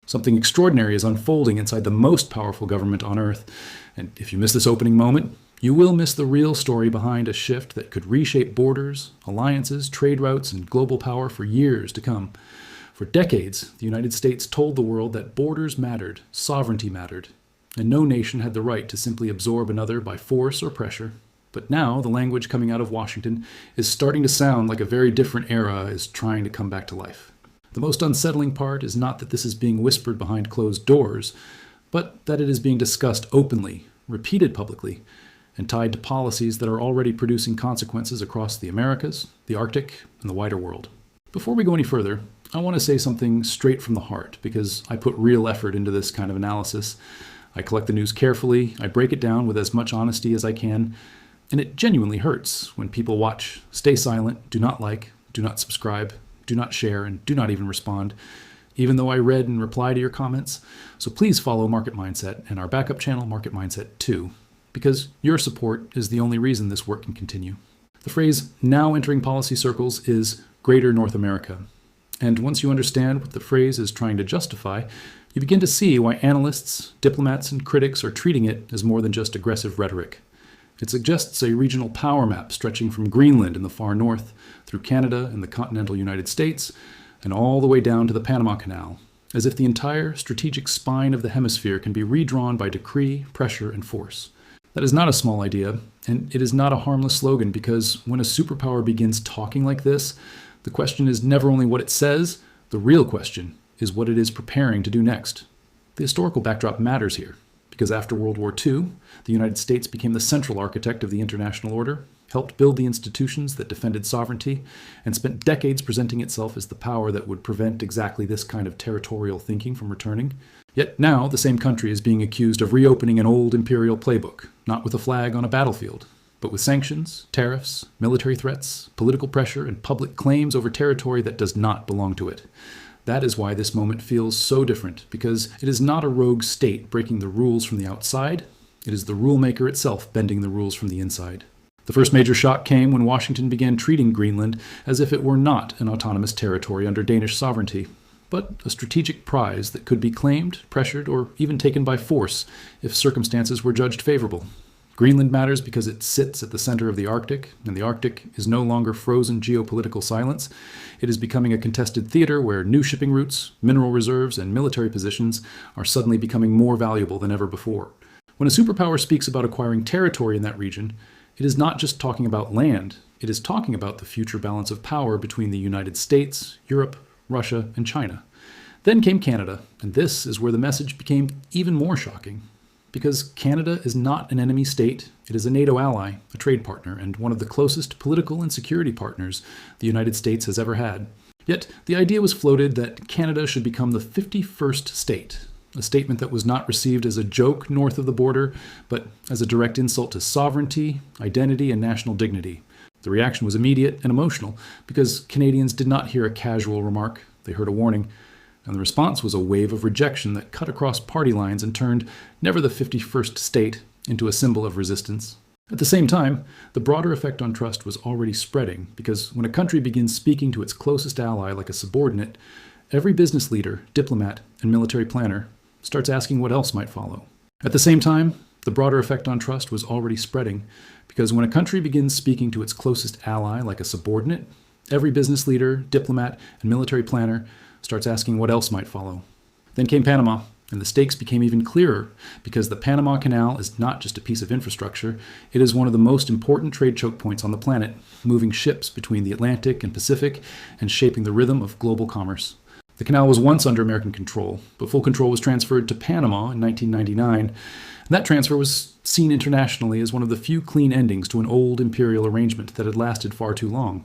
Something extraordinary is unfolding inside the most powerful government on Earth. And if you miss this opening moment, you will miss the real story behind a shift that could reshape borders, alliances, trade routes, and global power for years to come. For decades, the United States told the world that borders mattered, sovereignty mattered, and no nation had the right to simply absorb another by force or pressure. But now, the language coming out of Washington is starting to sound like a very different era is trying to come back to life. The most unsettling part is not that this is being whispered behind closed doors, but that it is being discussed openly, repeated publicly, and tied to policies that are already producing consequences across the Americas, the Arctic, and the wider world. Before we go any further, I want to say something straight from the heart, because I put real effort into this kind of analysis. I collect the news carefully, I break it down with as much honesty as I can, and it genuinely hurts when people watch, stay silent, do not like, do not subscribe, do not share, and do not even respond, even though I read and reply to your comments. So please follow Market Mindset and our backup channel, Market Mindset 2, because your support is the only reason this work can continue. The phrase now entering policy circles is Greater North America. And once you understand what the phrase is trying to justify, you begin to see why analysts, diplomats, and critics are treating it as more than just aggressive rhetoric. It suggests a regional power map stretching from Greenland in the far north, through Canada and the continental United States, and all the way down to the Panama Canal, as if the entire strategic spine of the hemisphere can be redrawn by decree, pressure, and force. That is not a small idea, and it is not a harmless slogan, because when a superpower begins talking like this, the question is never only what it says, the real question is what it is preparing to do next. The historical backdrop matters here, because after World War II, the United States became the central architect of the international order, helped build the institutions that defended sovereignty, and spent decades presenting itself as the power that would prevent exactly this kind of territorial thinking from returning. Yet now, the same country is being accused of reopening an old imperial playbook, not with a flag on a battlefield, but with sanctions, tariffs, military threats, political pressure, and public claims over territory that does not belong to it. That is why this moment feels so different, because it is not a rogue state breaking the rules from the outside, it is the rulemaker itself bending the rules from the inside. The first major shock came when Washington began treating Greenland as if it were not an autonomous territory under Danish sovereignty, but a strategic prize that could be claimed, pressured, or even taken by force if circumstances were judged favorable. Greenland matters because it sits at the center of the Arctic, and the Arctic is no longer frozen geopolitical silence. It is becoming a contested theater where new shipping routes, mineral reserves, and military positions are suddenly becoming more valuable than ever before. When a superpower speaks about acquiring territory in that region, it is not just talking about land, it is talking about the future balance of power between the United States, Europe, Russia, and China. Then came Canada, and this is where the message became even more shocking. Because Canada is not an enemy state, it is a NATO ally, a trade partner, and one of the closest political and security partners the United States has ever had. Yet, the idea was floated that Canada should become the 51st state, a statement that was not received as a joke north of the border, but as a direct insult to sovereignty, identity, and national dignity. The reaction was immediate and emotional, because Canadians did not hear a casual remark, they heard a warning. And the response was a wave of rejection that cut across party lines and turned never the 51st state into a symbol of resistance. At the same time, the broader effect on trust was already spreading, because when a country begins speaking to its closest ally like a subordinate, every business leader, diplomat, and military planner starts asking what else might follow. At the same time, the broader effect on trust was already spreading, because when a country begins speaking to its closest ally like a subordinate, every business leader, diplomat, and military planner starts asking what else might follow. Then came Panama, and the stakes became even clearer, because the Panama Canal is not just a piece of infrastructure, it is one of the most important trade choke points on the planet, moving ships between the Atlantic and Pacific and shaping the rhythm of global commerce. The canal was once under American control, but full control was transferred to Panama in 1999, and that transfer was seen internationally as one of the few clean endings to an old imperial arrangement that had lasted far too long.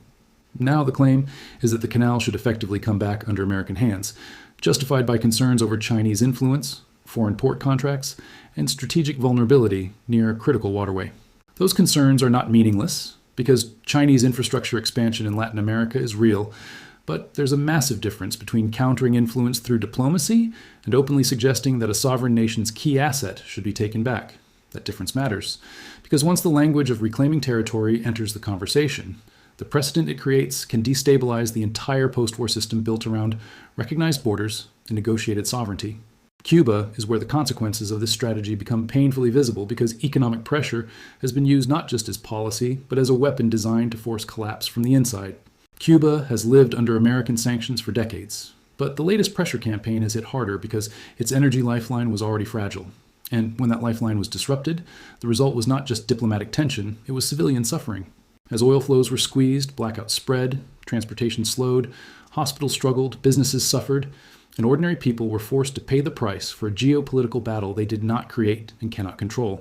Now the claim is that the canal should effectively come back under American hands, justified by concerns over Chinese influence, foreign port contracts, and strategic vulnerability near a critical waterway. Those concerns are not meaningless, because Chinese infrastructure expansion in Latin America is real, but there's a massive difference between countering influence through diplomacy and openly suggesting that a sovereign nation's key asset should be taken back. That difference matters, because once the language of reclaiming territory enters the conversation, the precedent it creates can destabilize the entire post-war system built around recognized borders, and negotiated sovereignty. Cuba is where the consequences of this strategy become painfully visible because economic pressure has been used not just as policy, but as a weapon designed to force collapse from the inside. Cuba has lived under American sanctions for decades, but the latest pressure campaign has hit harder because its energy lifeline was already fragile. And when that lifeline was disrupted, the result was not just diplomatic tension, it was civilian suffering. As oil flows were squeezed, blackouts spread, transportation slowed, hospitals struggled, businesses suffered, and ordinary people were forced to pay the price for a geopolitical battle they did not create and cannot control.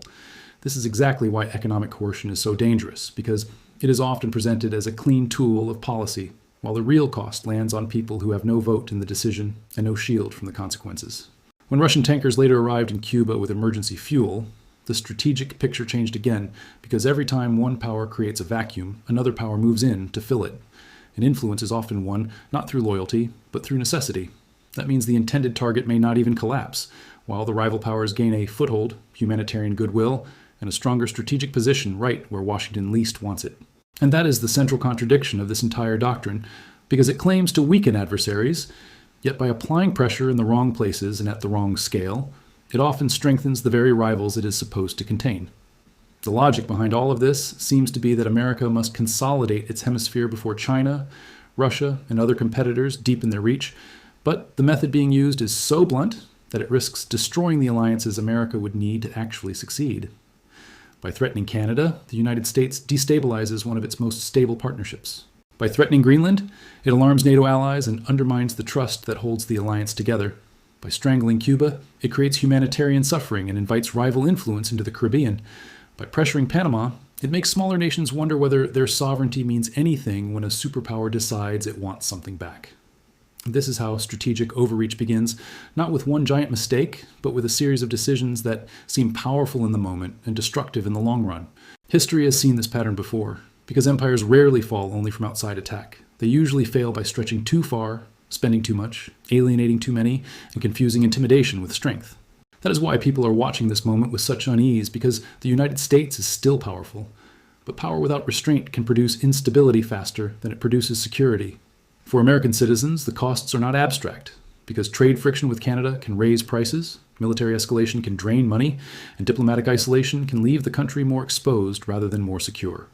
This is exactly why economic coercion is so dangerous, because it is often presented as a clean tool of policy, while the real cost lands on people who have no vote in the decision and no shield from the consequences. When Russian tankers later arrived in Cuba with emergency fuel, the strategic picture changed again, because every time one power creates a vacuum, another power moves in to fill it. And influence is often won not through loyalty, but through necessity. That means the intended target may not even collapse, while the rival powers gain a foothold, humanitarian goodwill, and a stronger strategic position right where Washington least wants it. And that is the central contradiction of this entire doctrine, because it claims to weaken adversaries, yet by applying pressure in the wrong places and at the wrong scale, it often strengthens the very rivals it is supposed to contain. The logic behind all of this seems to be that America must consolidate its hemisphere before China, Russia, and other competitors deepen their reach, but the method being used is so blunt that it risks destroying the alliances America would need to actually succeed. By threatening Canada, the United States destabilizes one of its most stable partnerships. By threatening Greenland, it alarms NATO allies and undermines the trust that holds the alliance together. By strangling Cuba, it creates humanitarian suffering and invites rival influence into the Caribbean. By pressuring Panama, it makes smaller nations wonder whether their sovereignty means anything when a superpower decides it wants something back. This is how strategic overreach begins, not with one giant mistake, but with a series of decisions that seem powerful in the moment and destructive in the long run. History has seen this pattern before, because empires rarely fall only from outside attack. They usually fail by stretching too far, spending too much, alienating too many, and confusing intimidation with strength. That is why people are watching this moment with such unease, because the United States is still powerful. But power without restraint can produce instability faster than it produces security. For American citizens, the costs are not abstract, because trade friction with Canada can raise prices, military escalation can drain money, and diplomatic isolation can leave the country more exposed rather than more secure.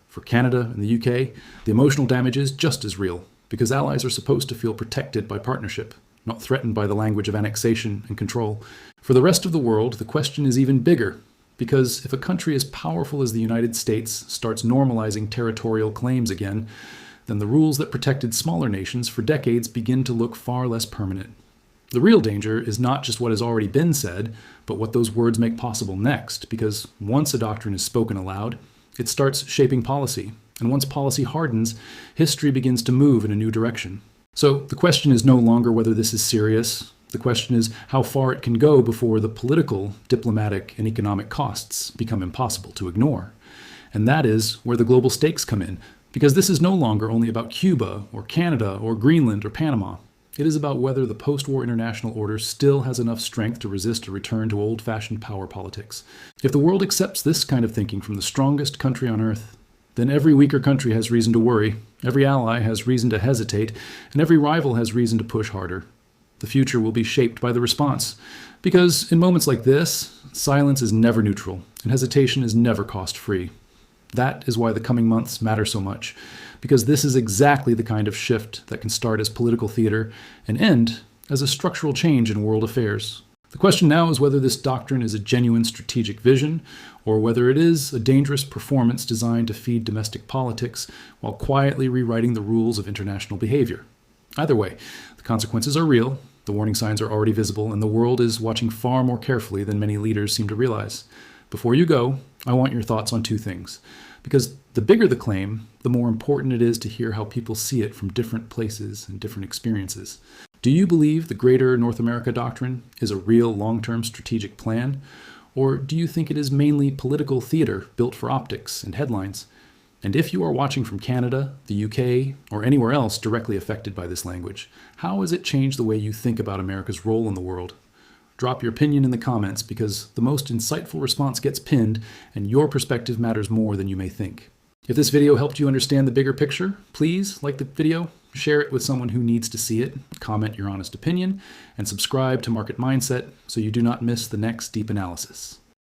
For Canada and the UK, the emotional damage is just as real, because allies are supposed to feel protected by partnership, not threatened by the language of annexation and control. For the rest of the world, the question is even bigger, because if a country as powerful as the United States starts normalizing territorial claims again, then the rules that protected smaller nations for decades begin to look far less permanent. The real danger is not just what has already been said, but what those words make possible next, because once a doctrine is spoken aloud, it starts shaping policy, and once policy hardens, history begins to move in a new direction. So the question is no longer whether this is serious. The question is how far it can go before the political, diplomatic, and economic costs become impossible to ignore. And that is where the global stakes come in, because this is no longer only about Cuba or Canada or Greenland or Panama. It is about whether the post-war international order still has enough strength to resist a return to old-fashioned power politics. If the world accepts this kind of thinking from the strongest country on earth, then every weaker country has reason to worry, every ally has reason to hesitate, and every rival has reason to push harder. The future will be shaped by the response, because in moments like this, silence is never neutral, and hesitation is never cost-free. That is why the coming months matter so much, because this is exactly the kind of shift that can start as political theater and end as a structural change in world affairs. The question now is whether this doctrine is a genuine strategic vision, or whether it is a dangerous performance designed to feed domestic politics while quietly rewriting the rules of international behavior. Either way, the consequences are real, the warning signs are already visible, and the world is watching far more carefully than many leaders seem to realize. Before you go, I want your thoughts on two things. Because the bigger the claim, the more important it is to hear how people see it from different places and different experiences. Do you believe the greater North America doctrine is a real long-term strategic plan? Or do you think it is mainly political theater built for optics and headlines? And if you are watching from Canada, the UK, or anywhere else directly affected by this language, how has it changed the way you think about America's role in the world? Drop your opinion in the comments, because the most insightful response gets pinned, and your perspective matters more than you may think. If this video helped you understand the bigger picture, please like the video, share it with someone who needs to see it, comment your honest opinion, and subscribe to Market Mindset so you do not miss the next deep analysis.